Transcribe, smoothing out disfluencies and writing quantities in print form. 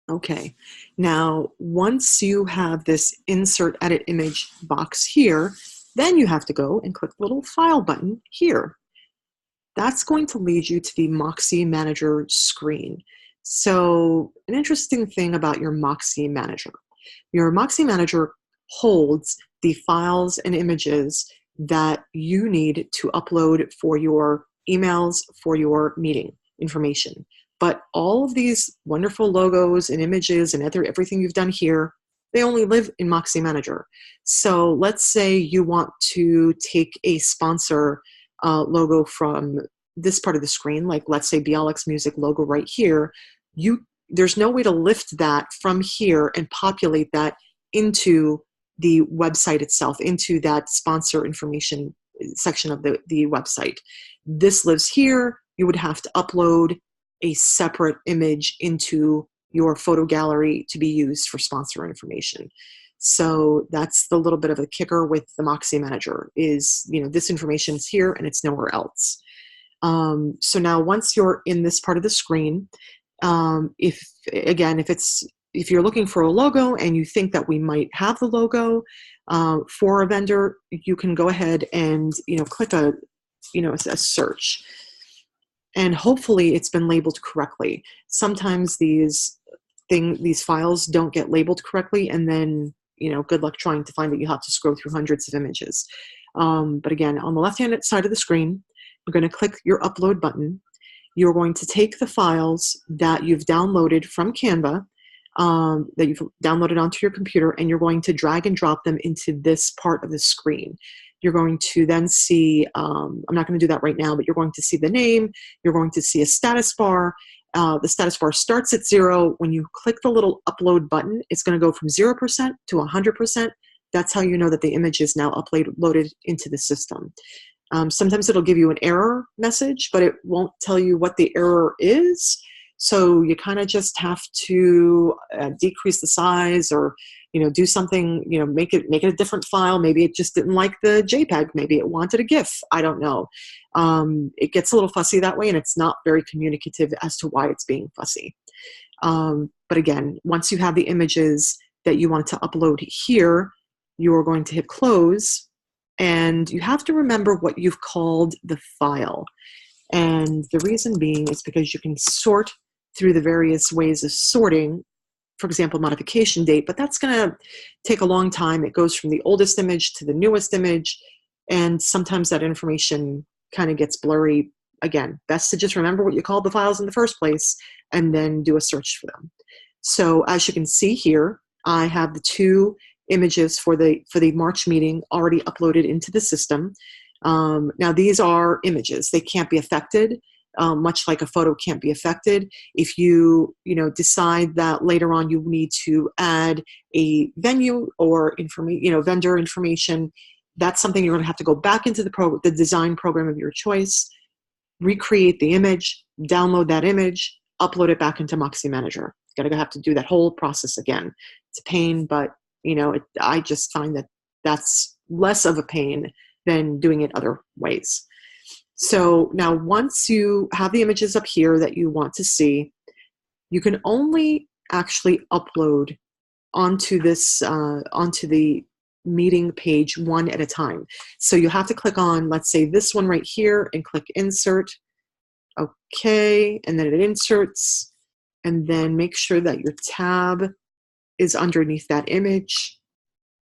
Okay. Now, once you have this insert edit image box here, then you have to go and click the little file button here. That's going to lead you to the Moxie Manager screen. So an interesting thing about your Moxie Manager holds the files and images that you need to upload for your emails, for your meeting information. But all of these wonderful logos and images and everything you've done here, they only live in Moxie Manager. So let's say you want to take a sponsor logo from this part of the screen, like let's say Bialix Music logo right here. There's no way to lift that from here and populate that into the website itself, into that sponsor information section of the website. This lives here. You would have to upload a separate image into your photo gallery to be used for sponsor information. So that's the little bit of a kicker with the Moxie Manager is, this information is here and it's nowhere else. So now once you're in this part of the screen, if you're looking for a logo and you think that we might have the logo for a vendor, you can go ahead and click a search, and hopefully it's been labeled correctly. Sometimes these files don't get labeled correctly, and then good luck trying to find it. You have to scroll through hundreds of images. But again, on the left-hand side of the screen, you're going to click your upload button. You're going to take the files that you've downloaded from Canva, that you've downloaded onto your computer, and you're going to drag and drop them into this part of the screen. You're going to then see, I'm not going to do that right now, but you're going to see the name. You're going to see a status bar. The status bar starts at 0. When you click the little upload button, it's going to go from 0% to 100%. That's how you know that the image is now uploaded into the system. Sometimes it'll give you an error message, but it won't tell you what the error is. So you kind of just have to decrease the size, or do something, make it a different file. Maybe it just didn't like the JPEG. Maybe it wanted a GIF. I don't know. It gets a little fussy that way, and it's not very communicative as to why it's being fussy. But again, once you have the images that you want to upload here, you're going to hit close, and you have to remember what you've called the file. And the reason being is because you can sort through the various ways of sorting, for example, modification date, but that's going to take a long time. It goes from the oldest image to the newest image, and sometimes that information kind of gets blurry. Again, best to just remember what you called the files in the first place and then do a search for them. So as you can see here, I have the 2 images for the March meeting already uploaded into the system. Now these are images. They can't be affected. Much like a photo can't be affected. If you decide that later on you need to add a venue or vendor information, that's something you're going to have to go back into the design program of your choice, recreate the image, download that image, upload it back into Moxie Manager. You're going to have to do that whole process again. It's a pain, but I just find that that's less of a pain than doing it other ways. So now once you have the images up here that you want to see, you can only actually upload onto the meeting page one at a time. So you have to click on, let's say, this one right here and click insert. Okay, and then it inserts, and then make sure that your tab is underneath that image.